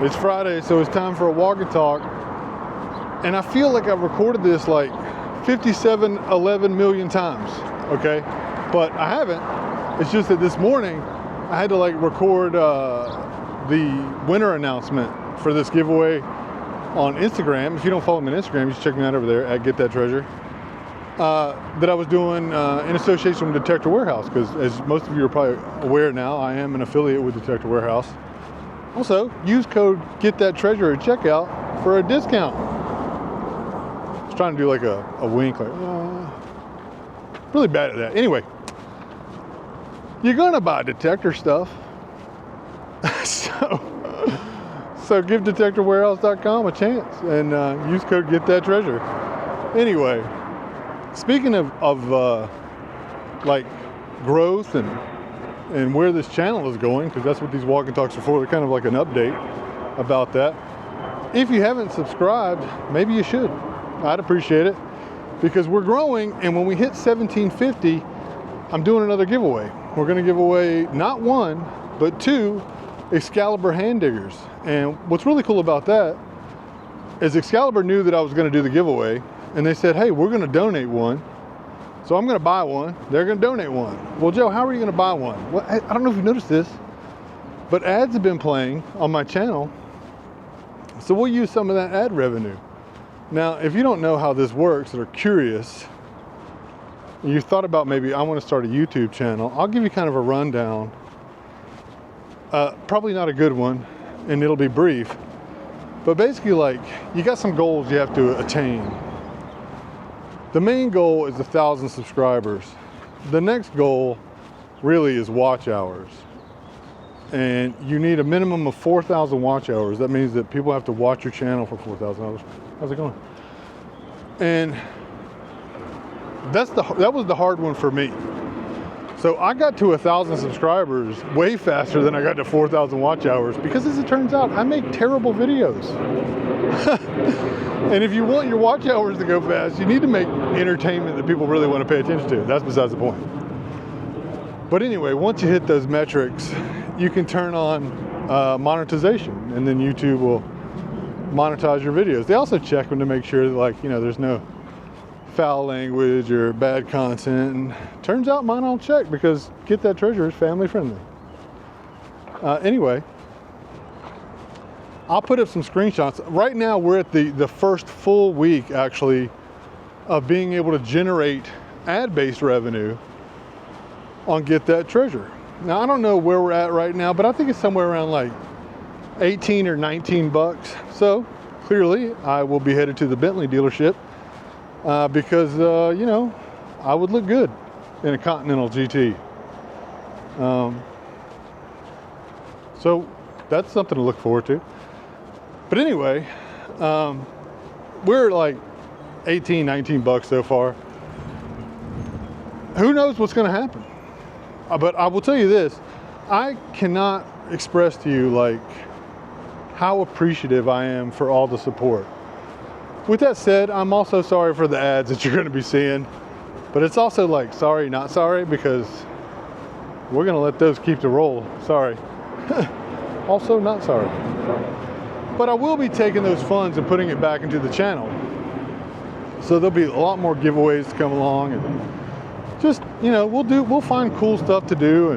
It's Friday, so it's time for a walk and talk. And I feel like I've recorded this like 11 million times, okay? But I haven't. It's just that this morning I had to like record the winner announcement for this giveaway on Instagram. If you don't follow me on Instagram, you should check me out over there at igetthattreasure. That I was doing in association with Detector Warehouse, because as most of you are probably aware now, I am an affiliate with Detector Warehouse. Also, use code igetthattreasure at checkout for a discount. I was trying to do like a wink, like, really bad at that. Anyway, you're gonna buy detector stuff. So give detectorwarehouse.com a chance and use code igetthattreasure. Anyway, speaking of like growth and where this channel is going, because that's what these walk and talks are for, they're kind of like an update about that. If you haven't subscribed, maybe you should. I'd appreciate it, because we're growing, and when we hit 1750, I'm doing another giveaway. We're gonna give away not one, but 2 Excalibur hand diggers. And what's really cool about that is Excalibur knew that I was gonna do the giveaway, and they said, hey, we're gonna donate one. So I'm gonna buy one, they're gonna donate one. Well, Joe, how are you gonna buy one? Well, I don't know if you noticed this, but ads have been playing on my channel. So we'll use some of that ad revenue. Now, if you don't know how this works or are curious, you thought about maybe I wanna start a YouTube channel, I'll give you kind of a rundown. Probably not a good one, and it'll be brief. But basically, like, you got some goals you have to attain. The main goal is 1,000 subscribers. The next goal really is watch hours. And you need a minimum of 4,000 watch hours. That means that people have to watch your channel for 4,000 hours. How's it going? And that was the hard one for me. So I got to 1,000 subscribers way faster than I got to 4,000 watch hours, because as it turns out, I make terrible videos. And if you want your watch hours to go fast, you need to make entertainment that people really want to pay attention to. That's besides the point. But anyway, once you hit those metrics, you can turn on monetization, and then YouTube will monetize your videos. They also check them to make sure that, like, you know, there's no foul language or bad content, and turns out mine all check, because Get That Treasure is family friendly. Anyway, I'll put up some screenshots. Right now we're at the first full week actually of being able to generate ad-based revenue on Get That Treasure. Now I don't know where we're at right now, but I think it's somewhere around like 18 or 19 bucks. So clearly I will be headed to the Bentley dealership because you know, I would look good in a Continental GT. So that's something to look forward to. But anyway, we're like 18, 19 bucks so far. Who knows what's gonna happen? But I will tell you this, I cannot express to you like how appreciative I am for all the support. With that said, I'm also sorry for the ads that you're gonna be seeing, but it's also like sorry, not sorry, because we're gonna let those keep the roll. Sorry. Also not sorry. But I will be taking those funds and putting it back into the channel. So there'll be a lot more giveaways to come along, and just, you know, we'll find cool stuff to do,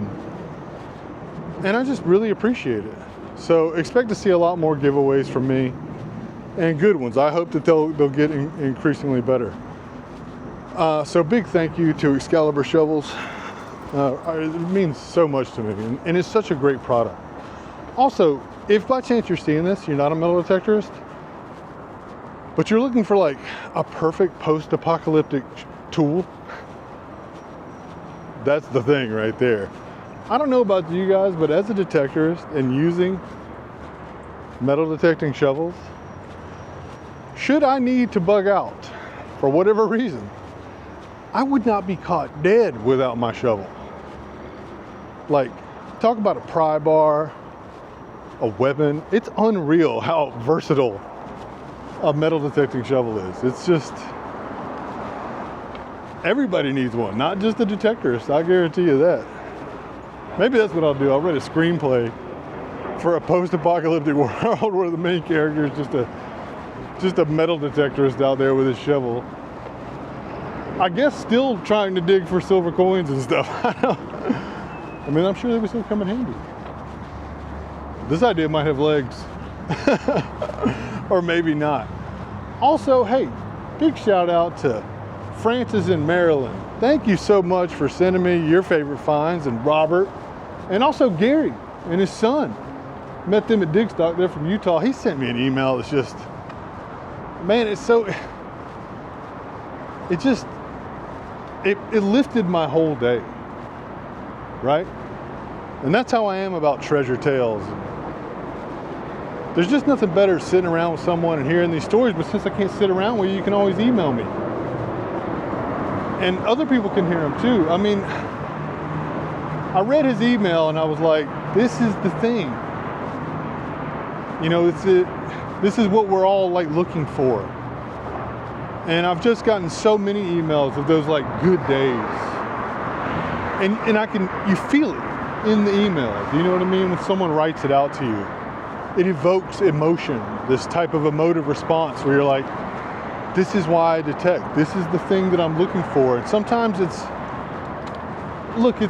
and I just really appreciate it. So expect to see a lot more giveaways from me, and good ones. I hope that they'll get increasingly better. So big thank you to Excalibur Shovels. It means so much to me, and it's such a great product. Also, if by chance you're seeing this, you're not a metal detectorist, but you're looking for like a perfect post-apocalyptic tool, that's the thing right there. I don't know about you guys, but as a detectorist and using metal detecting shovels, should I need to bug out for whatever reason, I would not be caught dead without my shovel. Like, talk about a pry bar, a weapon. It's unreal how versatile a metal detecting shovel is. It's just, everybody needs one, not just the detectorists. I guarantee you that. Maybe that's what I'll do. I'll write a screenplay for a post-apocalyptic world where the main character is just a metal detectorist out there with his shovel. I guess still trying to dig for silver coins and stuff. I mean, I'm sure they would still come in handy. This idea might have legs. Or maybe not. Also, hey, big shout out to Francis in Maryland. Thank you so much for sending me your favorite finds, and Robert, and also Gary and his son. Met them at Digstock, they're from Utah. He sent me an email that's just, man, it's so, it lifted my whole day, right? And that's how I am about treasure tales. There's just nothing better than sitting around with someone and hearing these stories, but since I can't sit around with you, you can always email me. And other people can hear them too. I mean, I read his email and I was like, this is the thing. You know, this is what we're all like looking for. And I've just gotten so many emails of those like good days. And you feel it in the email. Do you know what I mean? When someone writes it out to you, it evokes emotion, this type of emotive response where you're like, this is why I detect. This is the thing that I'm looking for. And sometimes it's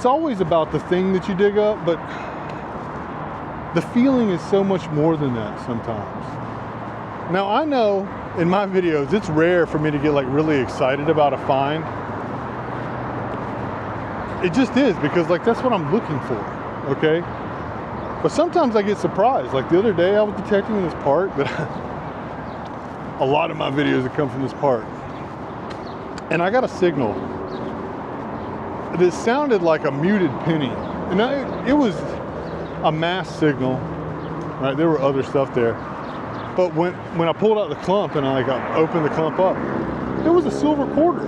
always about the thing that you dig up, but the feeling is so much more than that sometimes. Now I know in my videos, it's rare for me to get like really excited about a find. It just is, because like that's what I'm looking for, okay? But sometimes I get surprised. Like the other day I was detecting in this park that a lot of my videos have come from this park. And I got a signal that sounded like a muted penny. And it was a mass signal, right? There were other stuff there. But when I pulled out the clump and I opened the clump up, there was a silver quarter.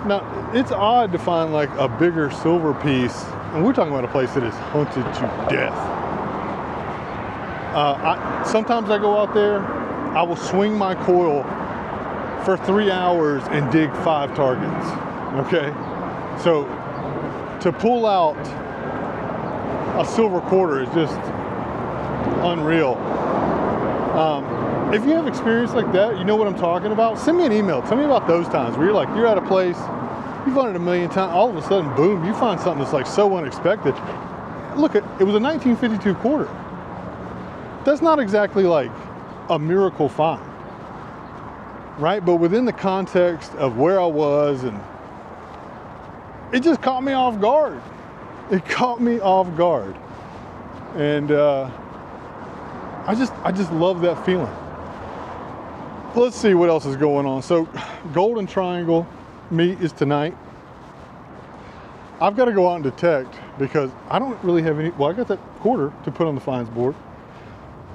Now, it's odd to find like a bigger silver piece, and we're talking about a place that is haunted to death. Sometimes I go out there, I will swing my coil for 3 hours and dig 5 targets, okay? So to pull out a silver quarter is just unreal. If you have experience like that, you know what I'm talking about, send me an email. Tell me about those times where you're at a place, you've done it a million times, all of a sudden, boom, you find something that's like so unexpected. Look, it was a 1952 quarter. That's not exactly like a miracle find, right? But within the context of where I was, and it just caught me off guard. It caught me off guard. And I just love that feeling. Let's see what else is going on. So Golden Triangle meet is tonight. I've got to go out and detect because I don't really have any, well, I got that quarter to put on the finds board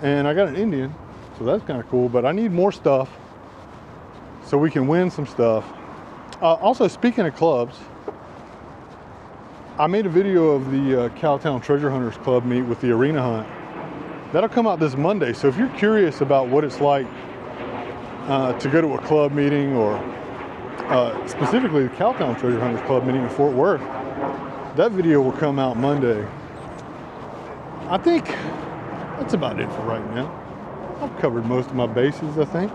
and I got an Indian, so that's kind of cool, but I need more stuff so we can win some stuff. Also, speaking of clubs, I made a video of the Cowtown Treasure Hunters Club meet with the arena hunt. That'll come out this Monday, so if you're curious about what it's like to go to a club meeting, or specifically the Cowtown Treasure Hunters Club meeting in Fort Worth, that video will come out Monday. I think that's about it for right now. I've covered most of my bases, I think.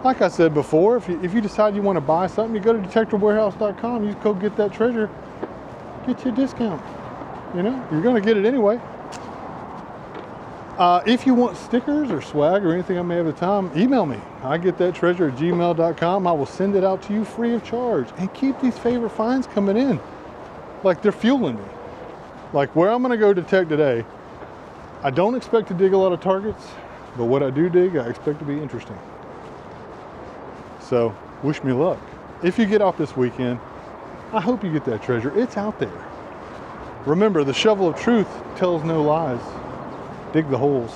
Like I said before, if you decide you want to buy something, you go to detectorwarehouse.com, use code GETTHATTREASURE, get you a discount. You know, you're going to get it anyway. If you want stickers or swag or anything I may have the time, email me. igetthattreasure@gmail.com. I will send it out to you free of charge. And keep these favorite finds coming in. Like they're fueling me. Like where I'm going to go detect today, I don't expect to dig a lot of targets, but what I do dig, I expect to be interesting. So wish me luck. If you get out this weekend, I hope you get that treasure. It's out there. Remember, the shovel of truth tells no lies. Dig the holes.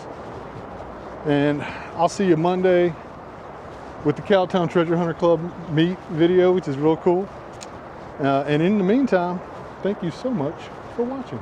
And I'll see you Monday with the Cowtown Treasure Hunter Club meet video, which is real cool. And in the meantime, thank you so much for watching.